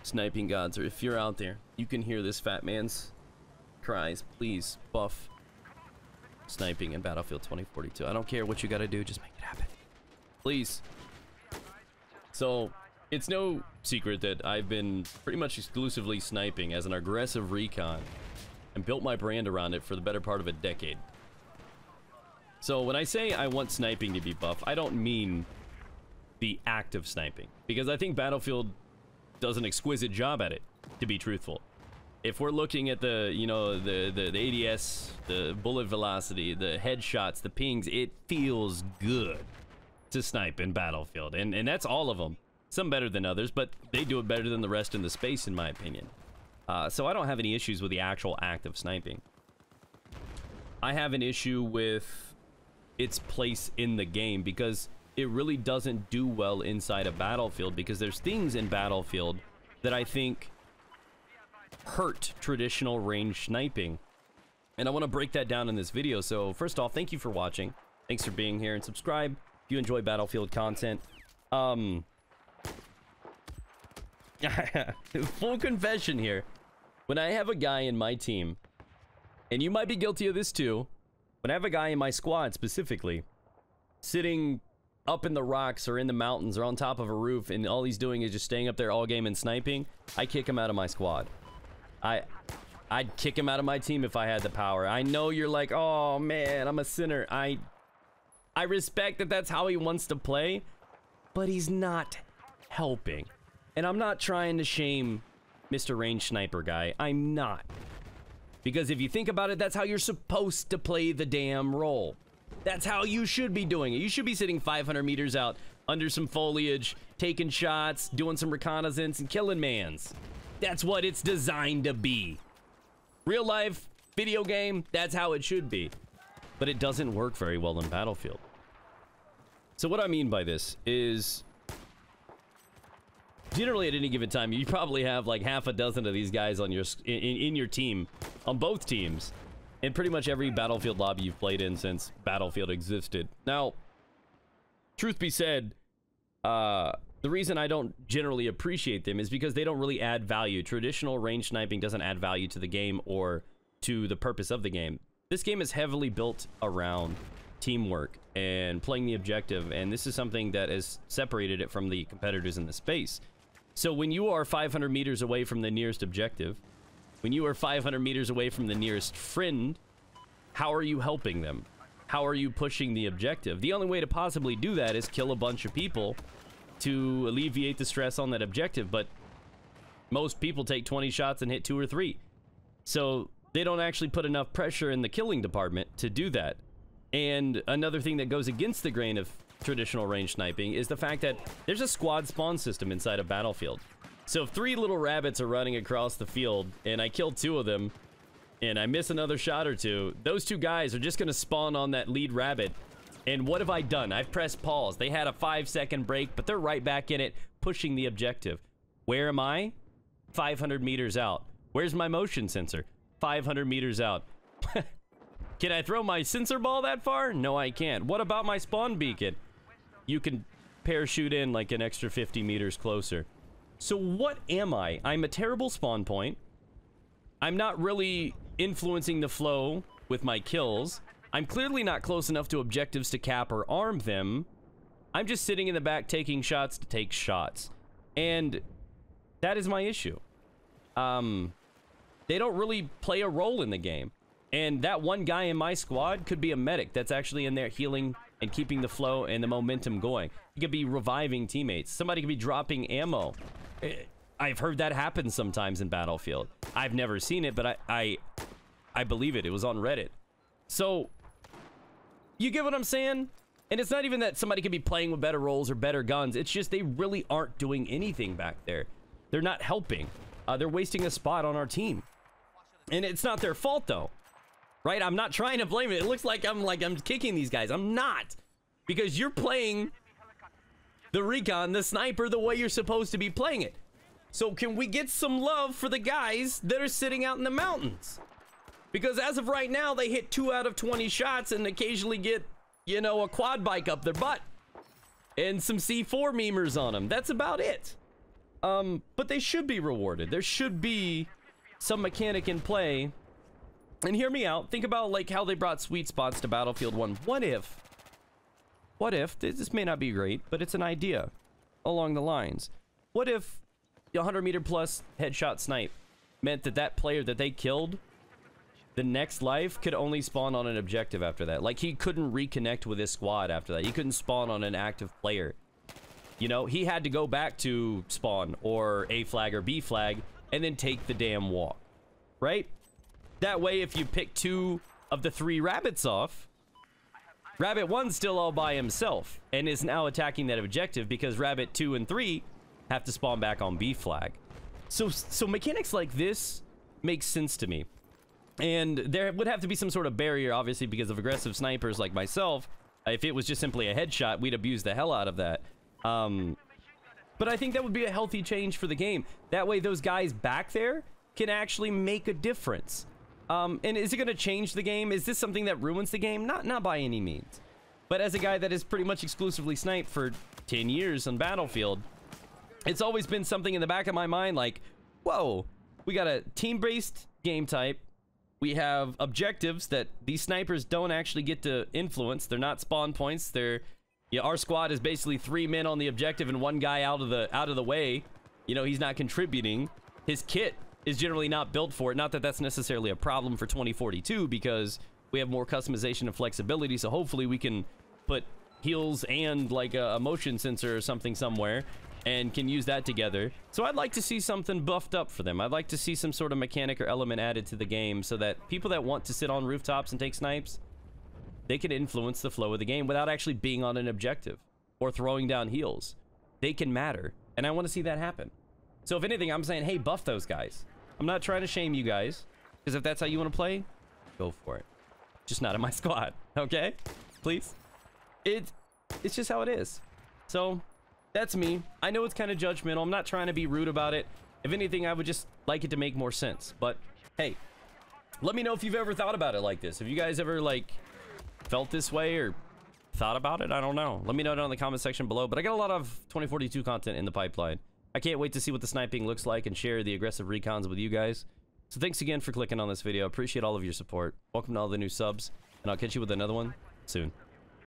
sniping gods, or if you're out there, you can hear this fat man's cries, please buff sniping in Battlefield 2042. I don't care what you gotta do, just make it happen. Please. So, it's no secret that I've been pretty much exclusively sniping as an aggressive recon and built my brand around it for the better part of a decade. So when I say I want sniping to be buff, I don't mean the act of sniping, because I think Battlefield does an exquisite job at it, to be truthful. If we're looking at the, you know, the ADS, the bullet velocity, the headshots, the pings, it feels good to snipe in Battlefield, and that's all of them. Some better than others, but they do it better than the rest in the space, in my opinion. So I don't have any issues with the actual act of sniping. I have an issue with its place in the game, because it really doesn't do well inside a Battlefield, because there's things in Battlefield that I think hurt traditional range sniping. And I want to break that down in this video. So first off, thank you for watching. Thanks for being here, and subscribe if you enjoy Battlefield content. Full confession here. When I have a guy in my team, and you might be guilty of this too, when I have a guy in my squad specifically, sitting up in the rocks or in the mountains or on top of a roof, and all he's doing is just staying up there all game and sniping, I kick him out of my squad. I'd kick him out of my team if I had the power. I know you're like, oh man, I'm a sinner. I respect that that's how he wants to play, but he's not helping. And I'm not trying to shame Mr. Range Sniper guy. I'm not. Because if you think about it, that's how you're supposed to play the damn role. That's how you should be doing it. You should be sitting 500 meters out under some foliage, taking shots, doing some reconnaissance, and killing mans. That's what it's designed to be. Real life, video game, that's how it should be. But it doesn't work very well in Battlefield. So what I mean by this is, generally at any given time, you probably have like half a dozen of these guys on your in your team, on both teams, in pretty much every Battlefield lobby you've played in since Battlefield existed. Now, truth be said, the reason I don't generally appreciate them is because they don't really add value. Traditional range sniping doesn't add value to the game or to the purpose of the game. This game is heavily built around teamwork and playing the objective, and this is something that has separated it from the competitors in the space. So when you are 500 meters away from the nearest objective, when you are 500 meters away from the nearest friend, how are you helping them? How are you pushing the objective? The only way to possibly do that is kill a bunch of people to alleviate the stress on that objective, but most people take 20 shots and hit 2 or 3. So they don't actually put enough pressure in the killing department to do that. And another thing that goes against the grain of traditional range sniping is the fact that there's a squad spawn system inside a Battlefield. So if 3 little rabbits are running across the field and I kill 2 of them and I miss another shot or 2, those 2 guys are just going to spawn on that lead rabbit. And what have I done? I've pressed pause. They had a 5-second break, but they're right back in it, pushing the objective. Where am I? 500 meters out. Where's my motion sensor? 500 meters out. Can I throw my sensor ball that far? No, I can't. What about my spawn beacon? You can parachute in like an extra 50 meters closer. So what am I? I'm a terrible spawn point. I'm not really influencing the flow with my kills. I'm clearly not close enough to objectives to cap or arm them. I'm just sitting in the back taking shots to take shots. And that is my issue. They don't really play a role in the game. And that one guy in my squad could be a medic that's actually in there healing and keeping the flow and the momentum going. He could be reviving teammates. Somebody could be dropping ammo. I've heard that happen sometimes in Battlefield. I've never seen it, but I believe it. It was on Reddit. So, you get what I'm saying? And it's not even that somebody could be playing with better roles or better guns. It's just they really aren't doing anything back there. They're not helping. They're wasting a spot on our team. And it's not their fault, though. Right? I'm not trying to blame it. It looks like I'm kicking these guys. I'm not. Because you're playing the recon, the sniper, the way you're supposed to be playing it. So can we get some love for the guys that are sitting out in the mountains? Because as of right now, they hit 2 out of 20 shots and occasionally get, you know, a quad bike up their butt. And some C4 memers on them. That's about it. But they should be rewarded. There should be some mechanic in play. And hear me out. Think about like how they brought sweet spots to Battlefield 1. What if, this may not be great, but it's an idea along the lines. What if 100-meter plus headshot snipe meant that that player that they killed, the next life could only spawn on an objective after that? Like, he couldn't reconnect with his squad after that. He couldn't spawn on an active player. You know, he had to go back to spawn or A flag or B flag and then take the damn walk, right? That way, if you pick 2 of the 3 rabbits off, Rabbit 1's still all by himself and is now attacking that objective because Rabbit 2 and 3 have to spawn back on B flag. So mechanics like this make sense to me. And there would have to be some sort of barrier, obviously, because of aggressive snipers like myself. If it was just simply a headshot, we'd abuse the hell out of that. But I think that would be a healthy change for the game. That way, those guys back there can actually make a difference. And is it going to change the game? Is this something that ruins the game? Not by any means. But as a guy that has pretty much exclusively sniped for 10 years on Battlefield, it's always been something in the back of my mind like, whoa, we got a team-based game type. We have objectives that these snipers don't actually get to influence. They're not spawn points. They're, yeah, our squad is basically 3 men on the objective and 1 guy out of the way. You know, he's not contributing. His kit is generally not built for it. Not that that's necessarily a problem for 2042 because we have more customization and flexibility. So hopefully we can put heals and like a motion sensor or something somewhere and can use that together. So I'd like to see something buffed up for them. I'd like to see some sort of mechanic or element added to the game so that people that want to sit on rooftops and take snipes, they can influence the flow of the game without actually being on an objective or throwing down heals. They can matter. And I want to see that happen. So if anything, I'm saying, hey, buff those guys. I'm not trying to shame you guys, because if that's how you want to play, go for it. Just not in my squad, okay? Please. It's just how it is. So that's me. I know it's kind of judgmental. I'm not trying to be rude about it. If anything, I would just like it to make more sense. But hey, let me know if you've ever thought about it like this. Have you guys ever like felt this way or thought about it? I don't know. Let me know down in the comment section below. But I got a lot of 2042 content in the pipeline. I can't wait to see what the sniping looks like and share the aggressive recons with you guys. So thanks again for clicking on this video. Appreciate all of your support. Welcome to all the new subs, and I'll catch you with another one soon.